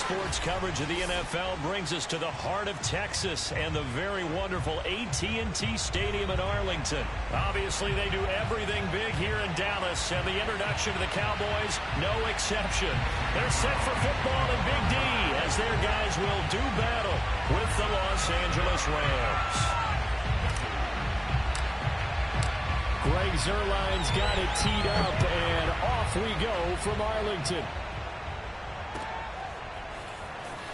sports coverage of the NFL brings us to the heart of Texas and the very wonderful AT&T Stadium in Arlington. Obviously, they do everything big here in Dallas, and the introduction to the Cowboys, no exception. They're set for football in Big D as their guys will do battle with the Los Angeles Rams. Greg Zuerlein's got it teed up, and off we go from Arlington.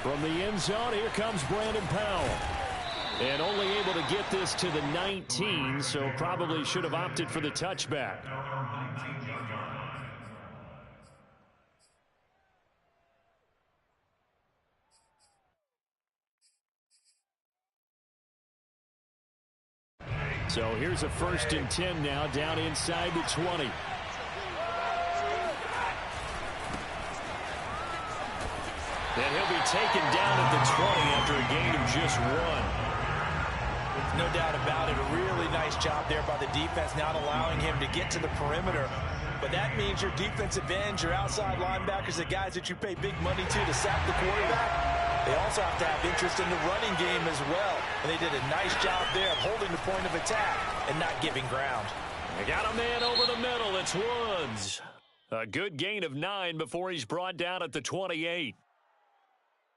From the end zone, here comes Brandon Powell. And only able to get this to the 19, so probably should have opted for the touchback. So here's a 1st and 10 now, down inside the 20. And he'll be taken down at the 20 after a gain of just 1. No doubt about it. A really nice job there by the defense, not allowing him to get to the perimeter. But that means your defensive ends, your outside linebackers, the guys that you pay big money to sack the quarterback, they also have to have interest in the running game as well. And they did a nice job there of holding the point of attack and not giving ground. They got a man over the middle. It's Woods. A good gain of 9 before he's brought down at the 28.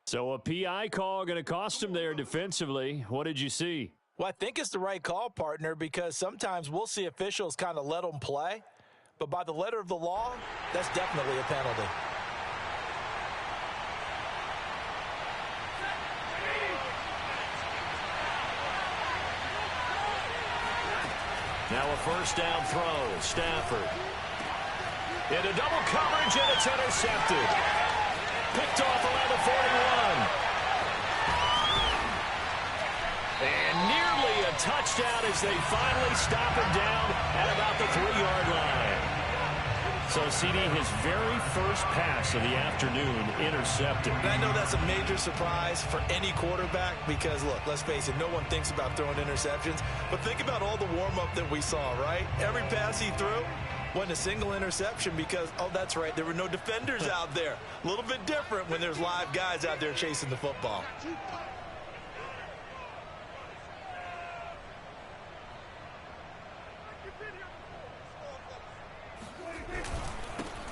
So a PI call going to cost him there defensively. What did you see? Well, I think it's the right call, partner, because sometimes we'll see officials kind of let them play. But by the letter of the law, that's definitely a penalty. Now a 1st down throw. Stafford. Into double coverage, and it's intercepted. Picked off around the 41. And nearly a touchdown as they finally stop him down at about the 3-yard line. So, CD, his very first pass of the afternoon intercepted. And I know that's a major surprise for any quarterback because, look, let's face it, no one thinks about throwing interceptions. But think about all the warm-up that we saw, right? Every pass he threw wasn't a single interception because, oh, that's right, there were no defenders out there. A little bit different when there's live guys out there chasing the football.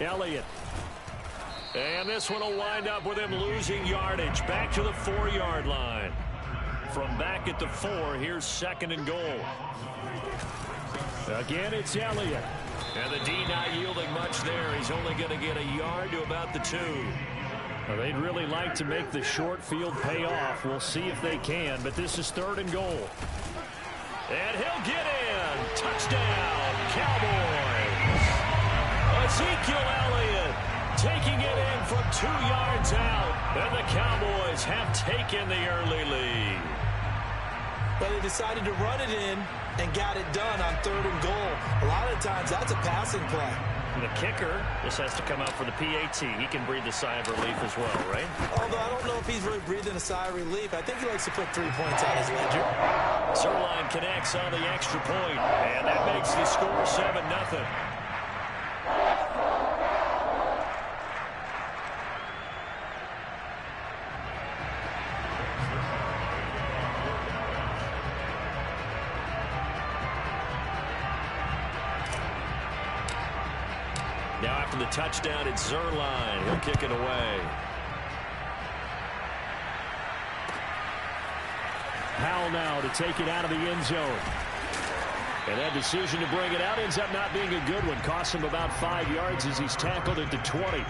Elliott. And this one will wind up with him losing yardage. Back to the 4-yard line. From back at the 4, here's 2nd and goal. Again, it's Elliott. And the D not yielding much there. He's only going to get a yard to about the 2. Well, they'd really like to make the short field pay off. We'll see if they can, but this is 3rd and goal. And he'll get in. Touchdown, Cowboys. Ezekiel Elliott taking it in from 2 yards out. And the Cowboys have taken the early lead. But they decided to run it in and got it done on 3rd and goal. A lot of times that's a passing play. The kicker just has to come out for the PAT. He can breathe a sigh of relief as well, right? Although I don't know if he's really breathing a sigh of relief. I think he likes to put 3 points on his ledger. Zuerlein connects on the extra point, and that makes the score 7-0. Now after the touchdown, it's Zuerlein. He'll kick it away. Powell now to take it out of the end zone. And that decision to bring it out ends up not being a good one. Costs him about 5 yards as he's tackled at the 20.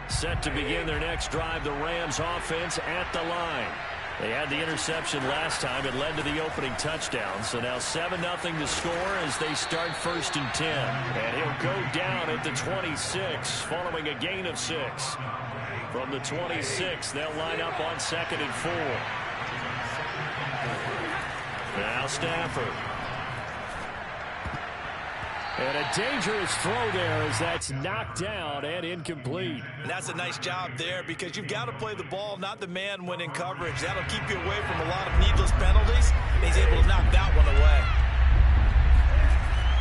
Set to begin their next drive, the Rams offense at the line. They had the interception last time. It led to the opening touchdown. So now 7-0 to score as they start 1st and 10. And he'll go down at the 26 following a gain of 6. From the 26, they'll line up on 2nd and 4. Now Stafford. And a dangerous throw there as that's knocked down and incomplete. And that's a nice job there because you've got to play the ball, not the man when in coverage. That'll keep you away from a lot of needless penalties. And he's able to knock that one away.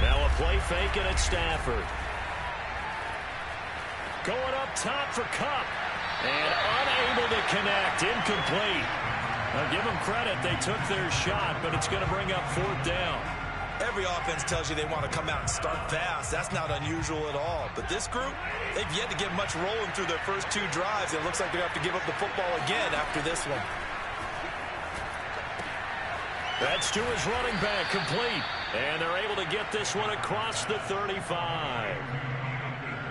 Now a play fake and it's Stafford. Going up top for Kupp. And unable to connect. Incomplete. Now give them credit. They took their shot, but it's going to bring up 4th down. Every offense tells you they want to come out and start fast. That's not unusual at all. But this group, they've yet to get much rolling through their first 2 drives. It looks like they're going to have to give up the football again after this one. That's to his running back, complete. And they're able to get this one across the 35.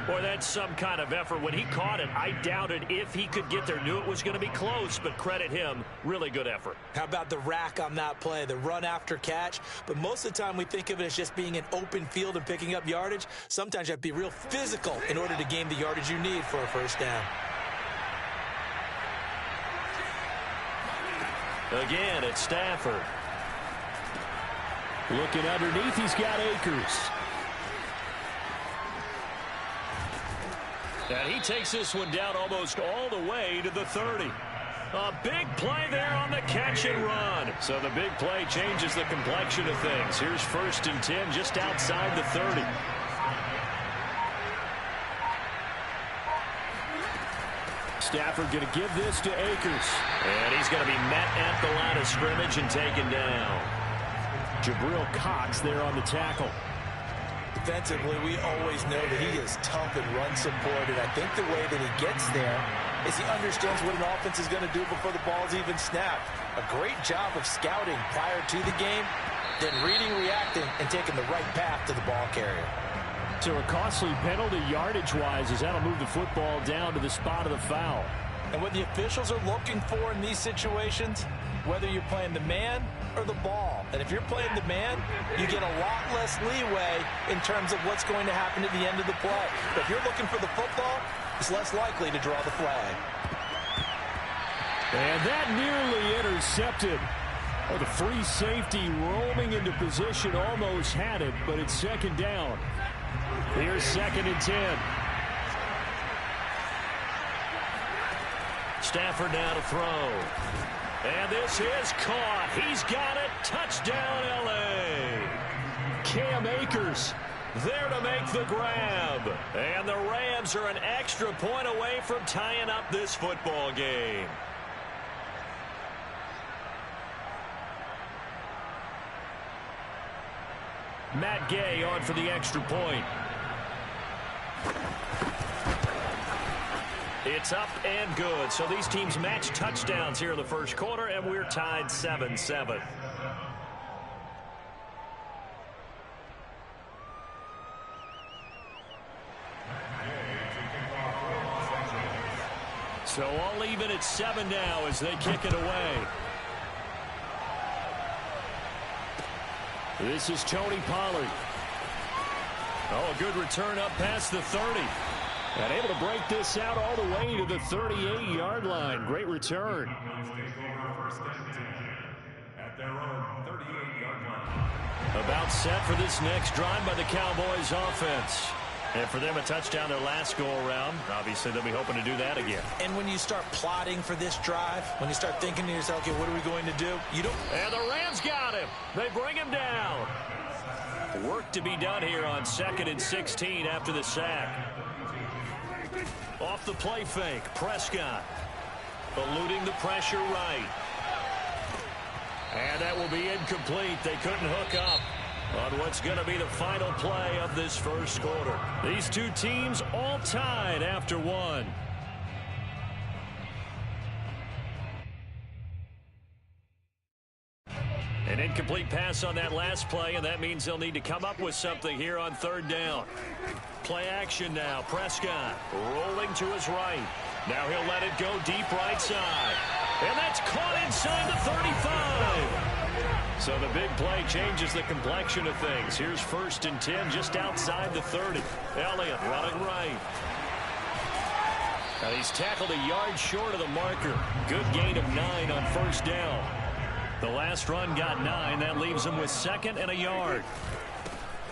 Boy, that's some kind of effort. When he caught it, I doubted if he could get there. Knew it was going to be close, but credit him. Really good effort. How about the rack on that play, the run after catch? But most of the time we think of it as just being an open field and picking up yardage. Sometimes you have to be real physical in order to gain the yardage you need for a first down. Again, it's Stafford. Looking underneath, he's got Akers. And he takes this one down almost all the way to the 30. A big play there on the catch and run. So the big play changes the complexion of things. Here's 1st and 10 just outside the 30. Stafford going to give this to Akers. And he's going to be met at the line of scrimmage and taken down. Jabril Cox there on the tackle. Defensively, we always know that he is tough and run support, and I think the way that he gets there is he understands what an offense is going to do before the ball's even snapped. A great job of scouting prior to the game, then reading, reacting, and taking the right path to the ball carrier. So a costly penalty yardage-wise as that'll move the football down to the spot of the foul. And what the officials are looking for in these situations, whether you're playing the man or the ball. And if you're playing the man, you get a lot less leeway in terms of what's going to happen at the end of the play. But if you're looking for the football, it's less likely to draw the flag. And that nearly intercepted. Oh, the free safety roaming into position almost had it, but it's 2nd down. Here's 2nd and 10. Stafford now to throw. And this is caught. He's got it. Touchdown, L.A. Cam Akers there to make the grab. And the Rams are an extra point away from tying up this football game. Matt Gay on for the extra point. It's up and good. So these teams match touchdowns here in the first quarter, and we're tied 7-7. So all even at 7 now as they kick it away. This is Tony Pollard. Oh, a good return up past the 30. And able to break this out all the way to the 38-yard line. Great return. About set for this next drive by the Cowboys offense. And for them, a touchdown their last go-around. Obviously, they'll be hoping to do that again. And when you start plotting for this drive, when you start thinking to yourself, okay, what are we going to do? You don't. And the Rams got him. They bring him down. Work to be done here on 2nd and 16 after the sack. Off the play fake, Prescott eluding the pressure right. And that will be incomplete. They couldn't hook up on what's going to be the final play of this first quarter. These two teams all tied after 1. An incomplete pass on that last play, and that means they'll need to come up with something here on 3rd down. Play action now. Prescott rolling to his right. Now he'll let it go deep right side. And that's caught inside the 35. So the big play changes the complexion of things. Here's 1st and 10 just outside the 30. Elliott running right. And he's tackled a yard short of the marker. Good gain of 9 on 1st down. The last run got 9. That leaves him with 2nd and a yard.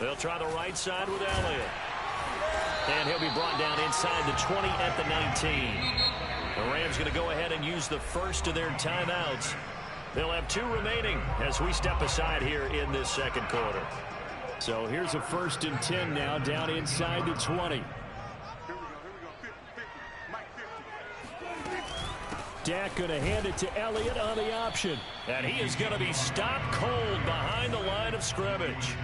They'll try the right side with Elliott. And he'll be brought down inside the 20 at the 19. The Rams going to go ahead and use the first of their timeouts. They'll have 2 remaining as we step aside here in this second quarter. So here's a 1st and 10 now, down inside the 20. Dak going to hand it to Elliott on the option. And he is going to be stopped cold behind the line of scrimmage.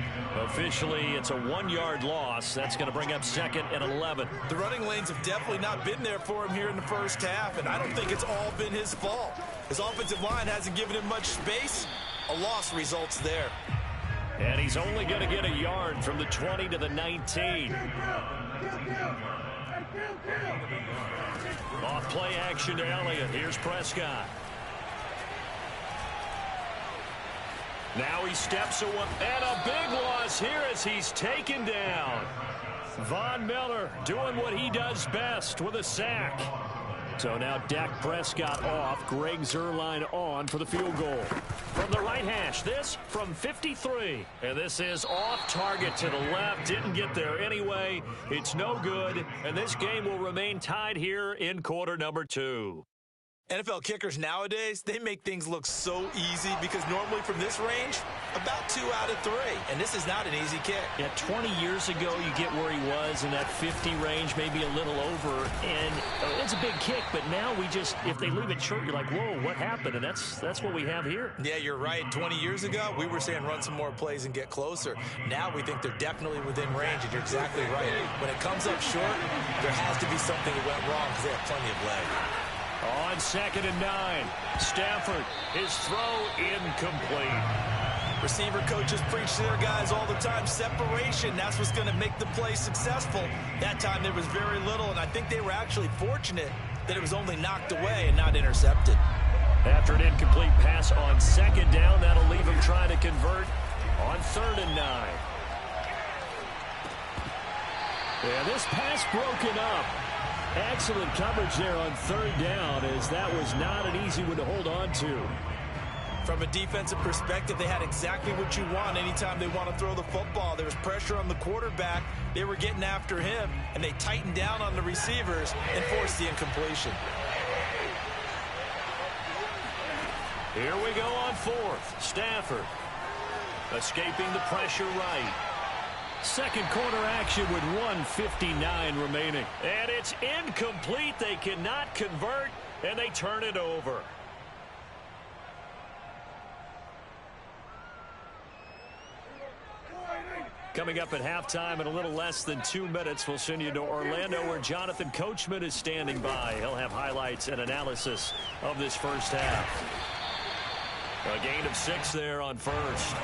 Officially, it's a 1-yard loss. That's going to bring up 2nd and 11. The running lanes have definitely not been there for him here in the first half, and I don't think it's all been his fault. His offensive line hasn't given him much space. A loss results there. And he's only going to get a yard from the 20 to the 19. Off play action to Elliott. Here's Prescott. Now he steps away. And a big loss here as he's taken down. Von Miller doing what he does best with a sack. So now Dak Prescott off. Greg Zuerlein on for the field goal. From the right hash, this from 53. And this is off target to the left. Didn't get there anyway. It's no good. And this game will remain tied here in quarter number 2. NFL kickers nowadays, they make things look so easy because normally from this range, about 2 out of 3. And this is not an easy kick. Yeah, 20 years ago, you get where he was in that 50 range, maybe a little over. And it's a big kick, but now we just, if they leave it short, you're like, whoa, what happened? And that's what we have here. Yeah, you're right. 20 years ago, we were saying run some more plays and get closer. Now we think they're definitely within range, and you're exactly right. When it comes up short, there has to be something that went wrong because they have plenty of leg. On 2nd and 9, Stafford, his throw incomplete. Receiver coaches preach to their guys all the time. Separation, that's what's going to make the play successful. That time there was very little, and I think they were actually fortunate that it was only knocked away and not intercepted. After an incomplete pass on 2nd down, that'll leave him trying to convert on 3rd and 9. Yeah, this pass broken up. Excellent coverage there on 3rd down, as that was not an easy one to hold on to. From a defensive perspective, they had exactly what you want anytime they want to throw the football. There was pressure on the quarterback. They were getting after him, and they tightened down on the receivers and forced the incompletion. Here we go on 4th. Stafford escaping the pressure right. Second quarter action with 1:59 remaining. And it's incomplete. They cannot convert, and they turn it over. Coming up at halftime in a little less than 2 minutes, we'll send you to Orlando where Jonathan Coachman is standing by. He'll have highlights and analysis of this first half. A gain of 6 there on 1st.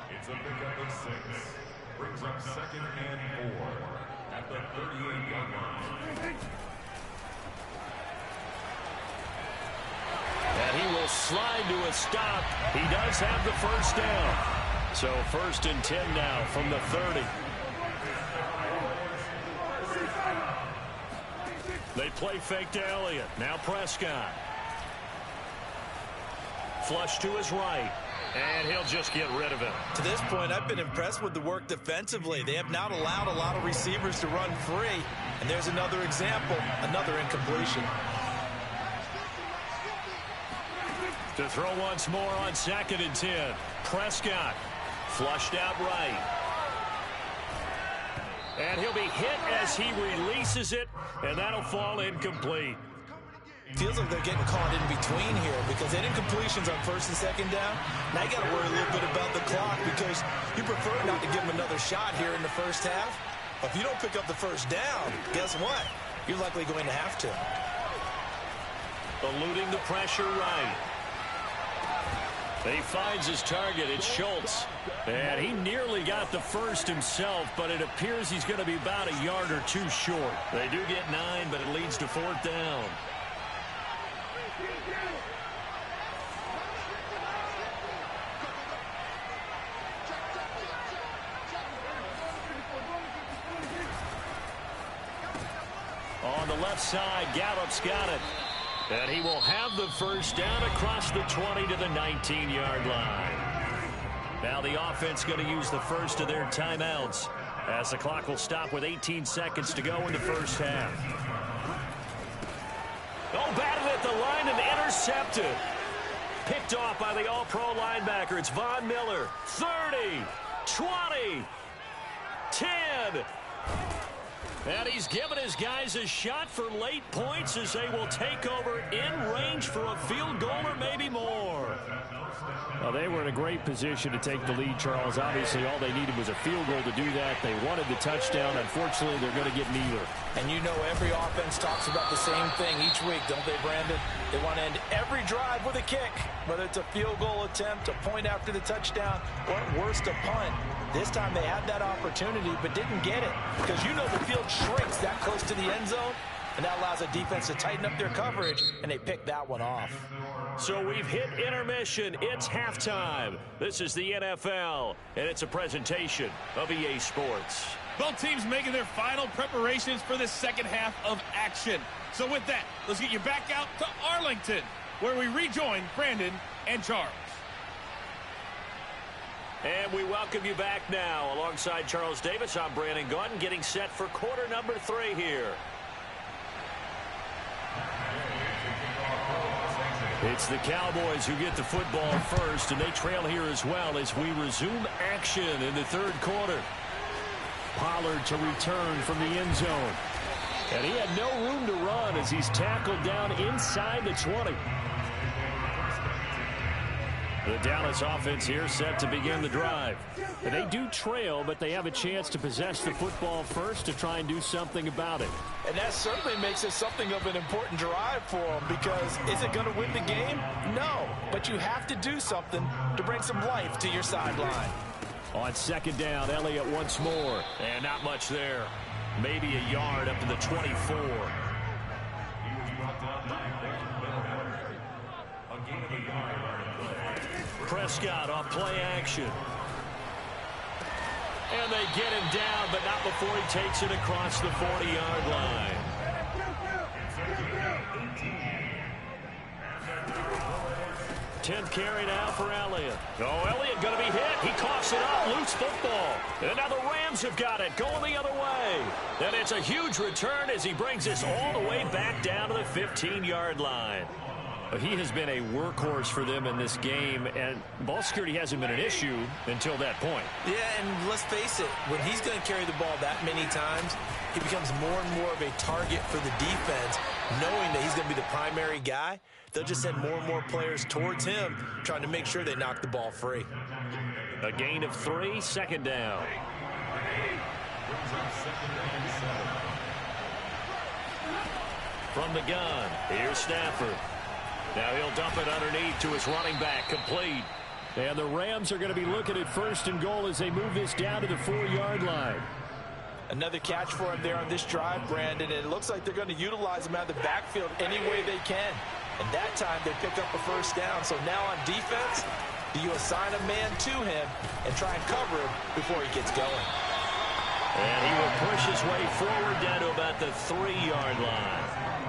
It's a pickup of 6. Brings up 2nd and 4 at the 38-yard line. And he will slide to a stop. He does have the first down. So 1st and 10 now from the 30. They play fake to Elliott. Now Prescott. Flush to his right. And he'll just get rid of it. To this point, I've been impressed with the work defensively. They have not allowed a lot of receivers to run free. And there's another example, another incompletion. To throw once more on 2nd and 10. Prescott flushed out right. And he'll be hit as he releases it, and that'll fall incomplete. Feels like they're getting caught in between here because they had incompletions on 1st and 2nd down. Now you got to worry a little bit about the clock because you prefer not to give them another shot here in the first half. But if you don't pick up the first down, guess what? You're likely going to have to. Eluding the pressure right. He finds his target. It's Schultz. And he nearly got the first himself, but it appears he's going to be about a yard or 2 short. They do get 9, but it leads to 4th down. On the left side, Gallup's got it. And he will have the first down across the 20 to the 19-yard line. Now the offense going to use the first of their timeouts as the clock will stop with 18 seconds to go in the first half. Oh, batted at the line and intercepted. Picked off by the all-pro linebacker. It's Von Miller. 30, 20, 10. And he's given his guys a shot for late points as they will take over in range for a field goal or maybe more. Well, they were in a great position to take the lead, Charles. Obviously, all they needed was a field goal to do that. They wanted the touchdown. Unfortunately, they're going to get neither. And you know every offense talks about the same thing each week, don't they, Brandon? They want to end every drive with a kick, whether it's a field goal attempt, a point after the touchdown, or at worst, a punt. This time they had that opportunity but didn't get it because you know the field shrinks that close to the end zone, and that allows a defense to tighten up their coverage, and they picked that one off. So we've hit intermission. It's halftime. This is the NFL, and it's a presentation of EA Sports. Both teams making their final preparations for the second half of action. So with that, let's get you back out to Arlington, where we rejoin Brandon and Charles. And we welcome you back now. Alongside Charles Davis, I'm Brandon Gaudin, getting set for quarter number 3 here. It's the Cowboys who get the football first, and they trail here as well as we resume action in the third quarter. Pollard to return from the end zone. And he had no room to run as he's tackled down inside the 20. The Dallas offense here set to begin the drive. And they do trail, but they have a chance to possess the football first to try and do something about it. And that certainly makes it something of an important drive for them because is it going to win the game? No, but you have to do something to bring some life to your sideline. On second down, Elliott once more. And not much there. Maybe a yard up to the 24. Prescott off play action. And they get him down, but not before he takes it across the 40-yard line. Tenth carry now for Elliott. Oh, Elliott going to be hit. He coughs it up. Loose football. And now the Rams have got it. Going the other way. And it's a huge return as he brings this all the way back down to the 15-yard line. He has been a workhorse for them in this game, and ball security hasn't been an issue until that point. Yeah, and let's face it, when he's going to carry the ball that many times, he becomes more and more of a target for the defense, knowing that he's going to be the primary guy. They'll just send more and more players towards him, trying to make sure they knock the ball free. A gain of 3, second down. From the gun, here's Stafford. Now he'll dump it underneath to his running back, complete. And the Rams are going to be looking at first and goal as they move this down to the 4-yard line. Another catch for him there on this drive, Brandon, and it looks like they're going to utilize him out of the backfield any way they can. And that time they pick up a first down. So now on defense, do you assign a man to him and try and cover him before he gets going? And he will push his way forward down to about the 3-yard line.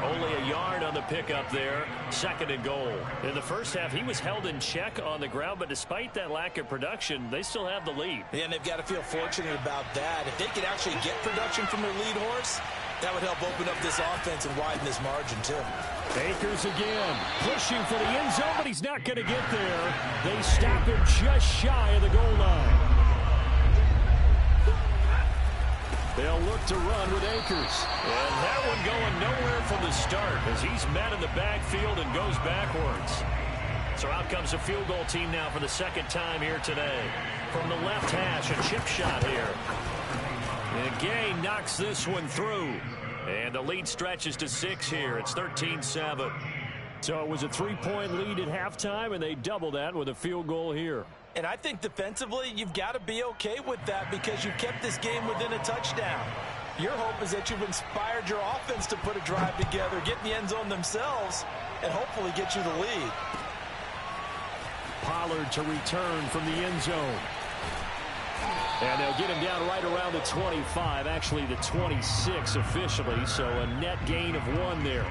Only a yard on the pickup there. Second and goal. In the first half, he was held in check on the ground, but despite that lack of production, they still have the lead. Yeah, and they've got to feel fortunate about that. If they can actually get production from their lead horse, that would help open up this offense and widen this margin, too. Akers again, pushing for the end zone, but he's not going to get there. They stop him just shy of the goal line. They'll look to run with Akers. And that one going nowhere from the start as he's met in the backfield and goes backwards. So out comes the field goal team now for the second time here today. From the left hash, a chip shot here. And Gay knocks this one through. And the lead stretches to 6 here. It's 13-7. So it was a 3-point lead at halftime, and they double that with a field goal here. And I think defensively, you've got to be okay with that because you kept this game within a touchdown. Your hope is that you've inspired your offense to put a drive together, get in the end zone themselves, and hopefully get you the lead. Pollard to return from the end zone. And they'll get him down right around the 25, actually the 26 officially, so a net gain of 1 there.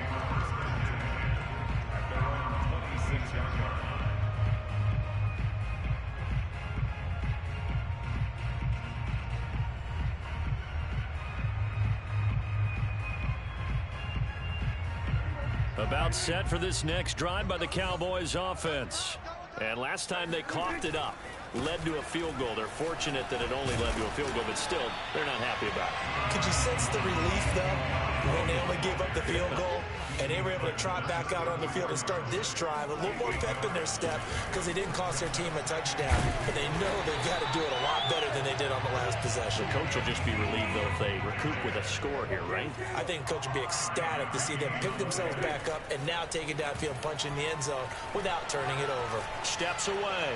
About set for this next drive by the Cowboys offense. And last time they coughed it up, led to a field goal. They're fortunate that it only led to a field goal, but still, they're not happy about it. Could you sense the relief, though, when they only gave up the field goal? And they were able to trot back out on the field and start this drive. A little more pep in their step because they didn't cost their team a touchdown. But they know they've got to do it a lot better than they did on the last possession. The coach will just be relieved, though, if they recoup with a score here, right? I think coach will be ecstatic to see them pick themselves back up and now take it downfield, punch in the end zone without turning it over. Steps away.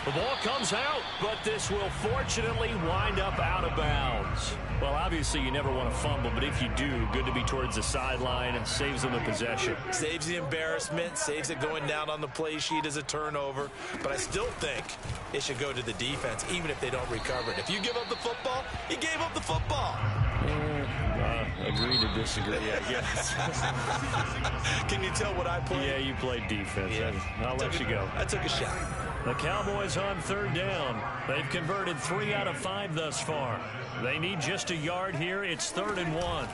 The ball comes out, but this will fortunately wind up out of bounds. Well, obviously, you never want to fumble, but if you do, good to be towards the sideline. It saves them the possession. Saves the embarrassment, saves it going down on the play sheet as a turnover. But I still think it should go to the defense, even if they don't recover it. If you give up the football, you gave up the football. Agree to disagree, I guess. Can you tell what I played? Yeah, you played defense. Yeah. I'll let you go. I took a shot. The Cowboys on third down. They've converted 3 out of 5 thus far. They need just a yard here. It's 3rd and 1.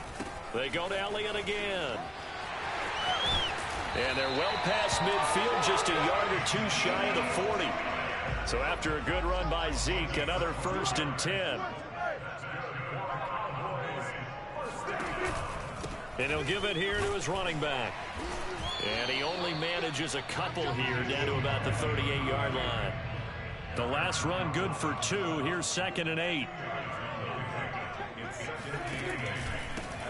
They go to Elliott again. And they're well past midfield, just a yard or 2 shy of the 40. So after a good run by Zeke, another 1st and 10. And he'll give it here to his running back. And he only manages a couple here down to about the 38-yard line. The last run good for 2. Here's 2nd and 8.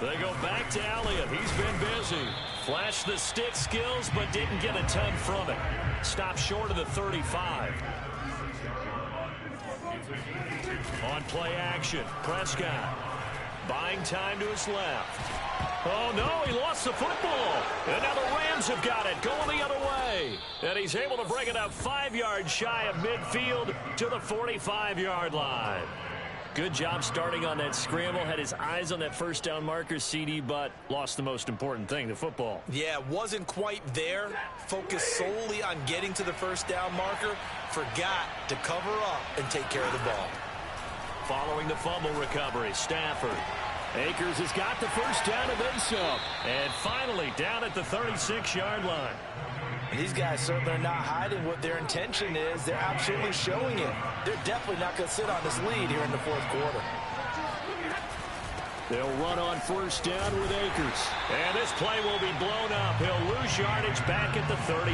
They go back to Elliott. He's been busy. Flashed the stick skills, but didn't get a ton from it. Stopped short of the 35. On play action, Prescott. Buying time to his left. Oh, no, he lost the football. And now the Rams have got it, going the other way. And he's able to bring it up 5 yards shy of midfield to the 45-yard line. Good job starting on that scramble. Had his eyes on that first down marker, CD, but lost the most important thing, the football. Yeah, wasn't quite there. Focused solely on getting to the first down marker. Forgot to cover up and take care of the ball. Following the fumble recovery, Stafford. Akers has got the first down and then some. And finally down at the 36-yard line. And these guys certainly are not hiding what their intention is. They're absolutely showing it. They're definitely not going to sit on this lead here in the 4th quarter. They'll run on first down with Akers. And this play will be blown up. He'll lose yardage back at the 38.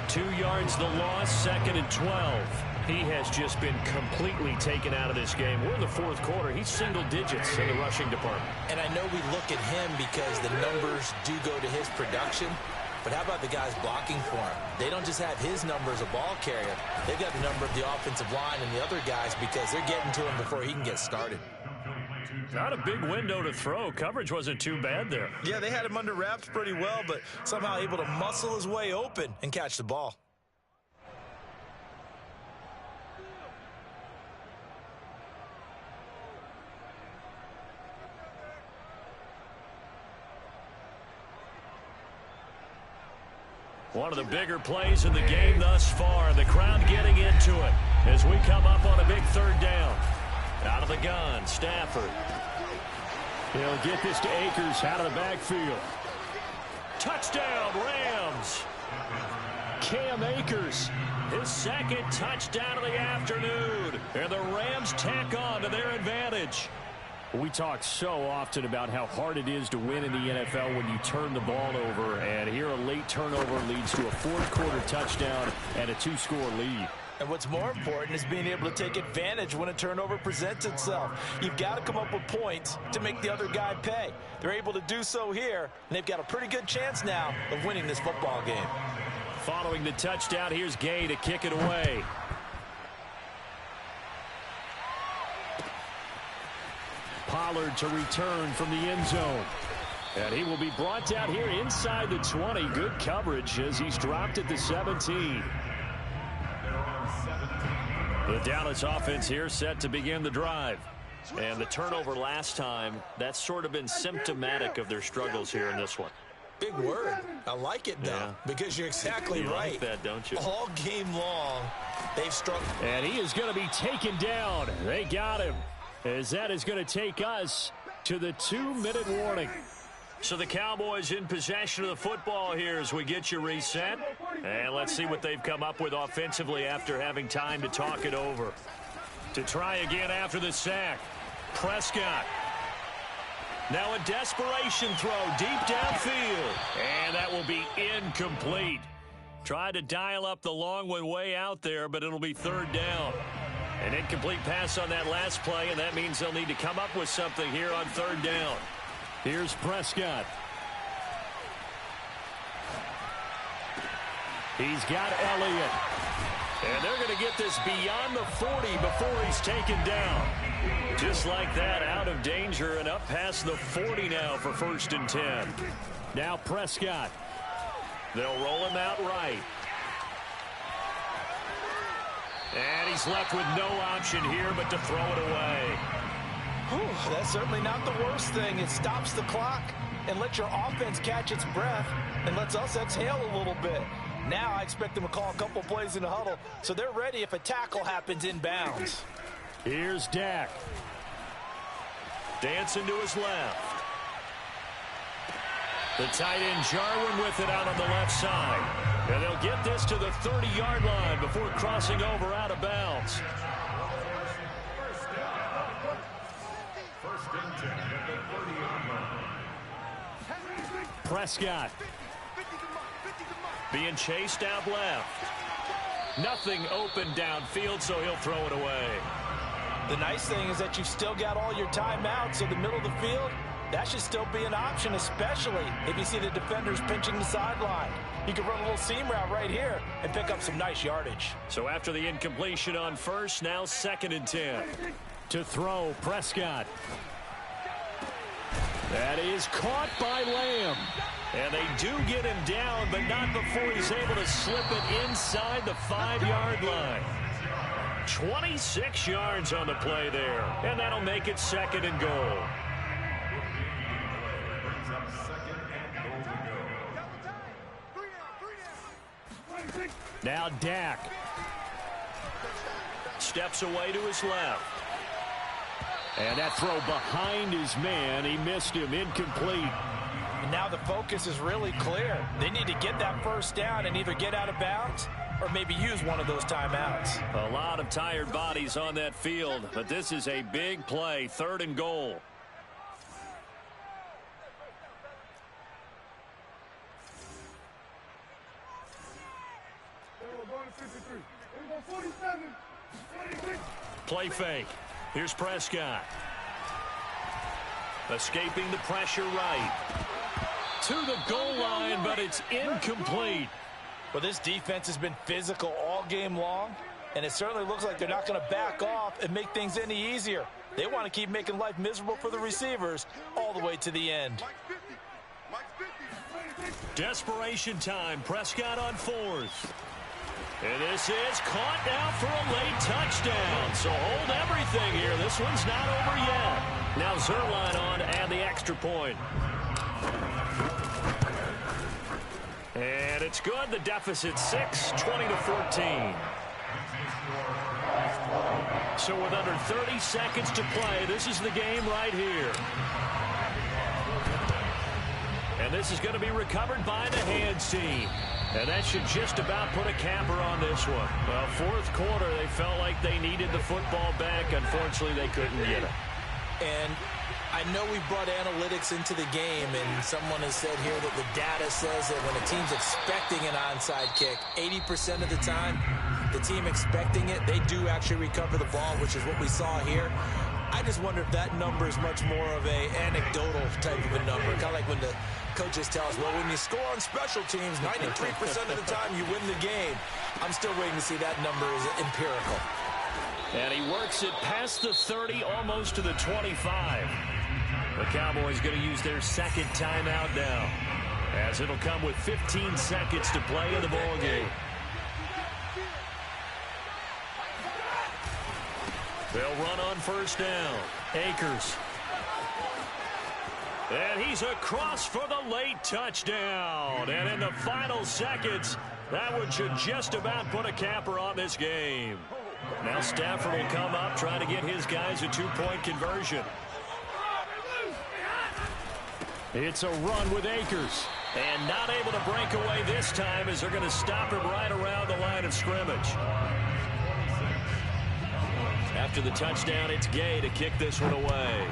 2 yards the loss, 2nd and 12. He has just been completely taken out of this game. We're in the 4th quarter. He's single digits in the rushing department. And I know we look at him because the numbers do go to his production. But how about the guys blocking for him? They don't just have his number as a ball carrier. They've got the number of the offensive line and the other guys because they're getting to him before he can get started. Not a big window to throw. Coverage wasn't too bad there. Yeah, they had him under wraps pretty well, but somehow able to muscle his way open and catch the ball. One of the bigger plays in the game thus far. The crowd getting into it as we come up on a big 3rd down. Out of the gun, Stafford. He'll get this to Akers out of the backfield. Touchdown, Rams. Cam Akers, his 2nd touchdown of the afternoon. And the Rams tack on to their advantage. We talk so often about how hard it is to win in the NFL when you turn the ball over. And here a late turnover leads to a 4th quarter touchdown and a 2-score lead. And what's more important is being able to take advantage when a turnover presents itself. You've got to come up with points to make the other guy pay. They're able to do so here, and they've got a pretty good chance now of winning this football game. Following the touchdown, here's Gay to kick it away. Pollard to return from the end zone. And he will be brought down here inside the 20. Good coverage as he's dropped at the 17. The Dallas offense here set to begin the drive. And the turnover last time, that's sort of been symptomatic of their struggles here in this one. Big word. I like it, though, because you're exactly right. Like that, don't you? All game long, they've struggled. And he is going to be taken down. They got him. As that is going to take us to the 2-minute warning. So the Cowboys in possession of the football here as we get you reset. And let's see what they've come up with offensively after having time to talk it over. To try again after the sack. Prescott. Now a desperation throw deep downfield. And that will be incomplete. Tried to dial up the long one way out there, but it'll be third down. An incomplete pass on that last play, and that means they'll need to come up with something here on third down. Here's Prescott. He's got Elliott. And they're going to get this beyond the 40 before he's taken down. Just like that, out of danger and up past the 40 now for 1st and 10. Now Prescott. They'll roll him out right. And he's left with no option here but to throw it away. Whew, that's certainly not the worst thing. It stops the clock and lets your offense catch its breath and lets us exhale a little bit. Now I expect them to call a couple plays in the huddle so they're ready if a tackle happens inbounds. Here's Dak. Dancing to his left. The tight end Jarwin with it out on the left side. And they'll get this to the 30-yard line before crossing over out of bounds. First and 10 at the 30-yard line. Prescott. Being chased out left. Nothing open downfield, so he'll throw it away. The nice thing is that you've still got all your timeouts, so the middle of the field, that should still be an option, especially if you see the defenders pinching the sideline. You can run a little seam route right here and pick up some nice yardage. So after the incompletion on first, now 2nd and 10. To throw, Prescott. That is caught by Lamb. And they do get him down, but not before he's able to slip it inside the 5-yard line. 26 yards on the play there. And that'll make it 2nd and goal. Brings up 2nd and goal to go. Now Dak. Steps away to his left. And that throw behind his man. He missed him. Incomplete. And now the focus is really clear. They need to get that first down and either get out of bounds or maybe use one of those timeouts. A lot of tired bodies on that field, but this is a big play. 3rd and goal. Play fake. Here's Prescott. Escaping the pressure right. To the goal line, but it's incomplete. Well, this defense has been physical all game long, and it certainly looks like they're not going to back off and make things any easier. They want to keep making life miserable for the receivers all the way to the end. Desperation time. Prescott on 4th. And this is caught now for a late touchdown. So hold everything here. This one's not over yet. Now Zerline on and the extra point. And it's good. The deficit 6, 20-14. So with under 30 seconds to play, this is the game right here. And this is going to be recovered by the hands team. And that should just about put a capper on this one. Well, 4th quarter, they felt like they needed the football back. Unfortunately, they couldn't get it. And I know we brought analytics into the game, and someone has said here that the data says that when a team's expecting an onside kick, 80% of the time, the team expecting it, they do actually recover the ball, which is what we saw here. I just wonder if that number is much more of a anecdotal type of a number. Kind of like when the coaches tell us, well, when you score on special teams, 93% of the time you win the game. I'm still waiting to see that number is empirical. And he works it past the 30, almost to the 25. The Cowboys going to use their 2nd timeout now, as it'll come with 15 seconds to play in the ballgame. They'll run on 1st down. Akers. And he's across for the late touchdown. And in the final seconds, that one should just about put a capper on this game. Now Stafford will come up, trying to get his guys a 2-point conversion. It's a run with Akers. And not able to break away this time as they're going to stop him right around the line of scrimmage. After the touchdown, it's Gay to kick this one away.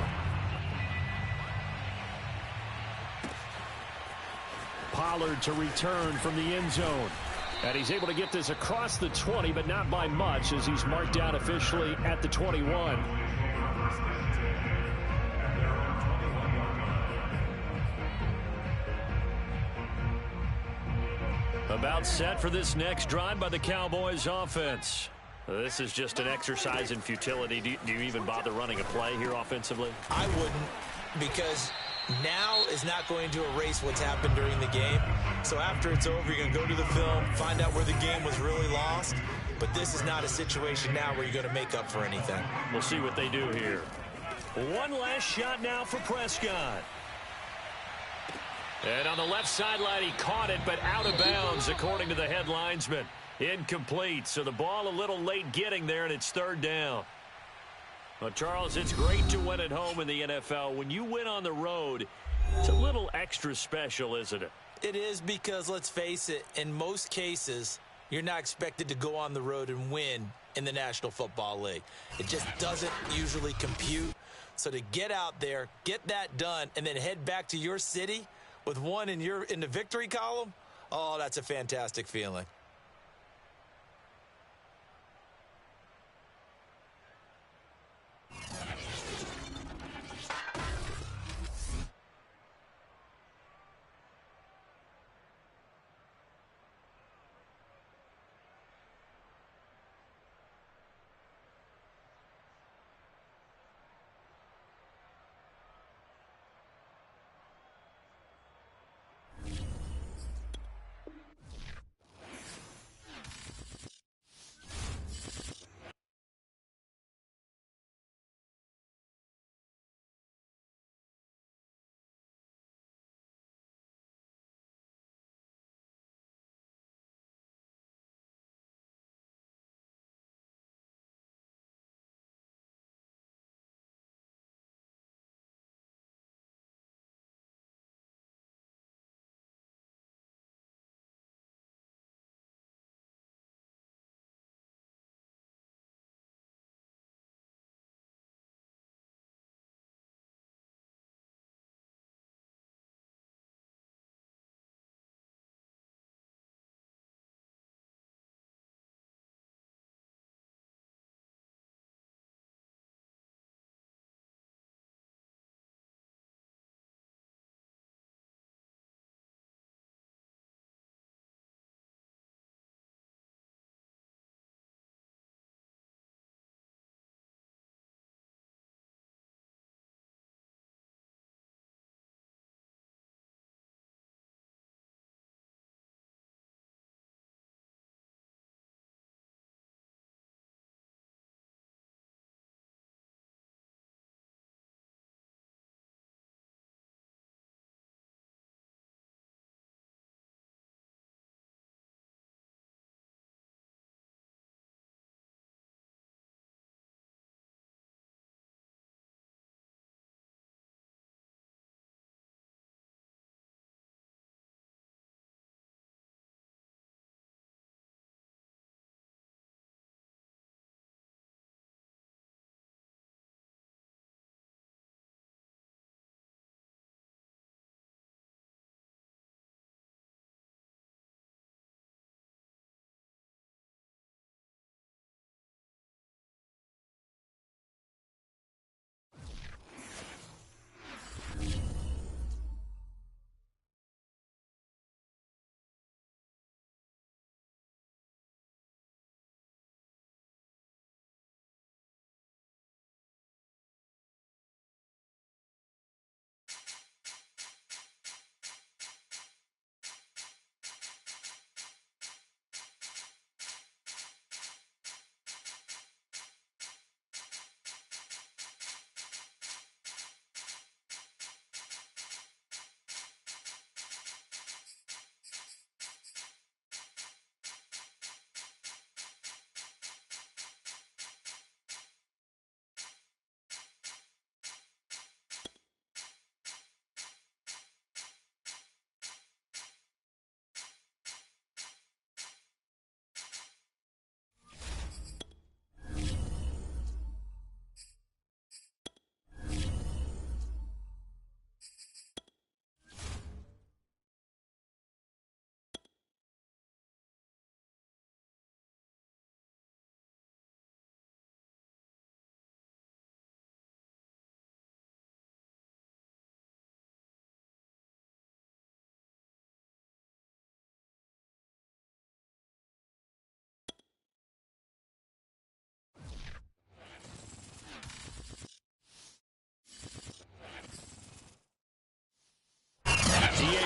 Pollard to return from the end zone. And he's able to get this across the 20, but not by much as he's marked down officially at the 21. About set for this next drive by the Cowboys offense. This is just an exercise in futility. Do you even bother running a play here offensively? I wouldn't, because now is not going to erase what's happened during the game. So after it's over, you're going to go to the film, find out where the game was really lost. But this is not a situation now where you're going to make up for anything. We'll see what they do here. One last shot now for Prescott. And on the left sideline, he caught it, but out of bounds, according to the head linesman. Incomplete, so the ball a little late getting there, and it's third down. Well, Charles, it's great to win at home in the NFL. When you win on the road, it's a little extra special, isn't it? It is, because, let's face it, in most cases, you're not expected to go on the road and win in the National Football League. It just doesn't usually compute. So to get out there, get that done, and then head back to your city with one in the victory column, oh, that's a fantastic feeling.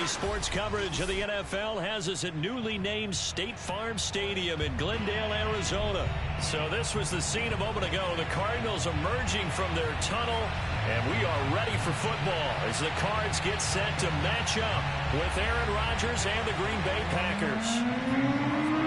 EA Sports coverage of the NFL has us at newly named State Farm Stadium in Glendale, Arizona. So this was the scene a moment ago. The Cardinals emerging from their tunnel, and we are ready for football as the Cards get set to match up with Aaron Rodgers and the Green Bay Packers.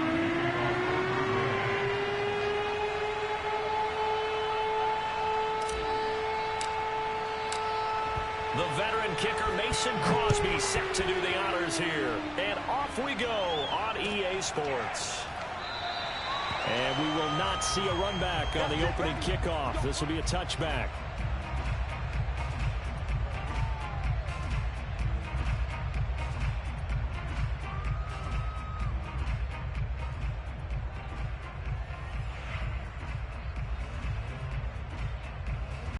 The veteran kicker Mason Crosby set to do the honors here. And off we go on EA Sports. And we will not see a run back on the opening kickoff. This will be a touchback.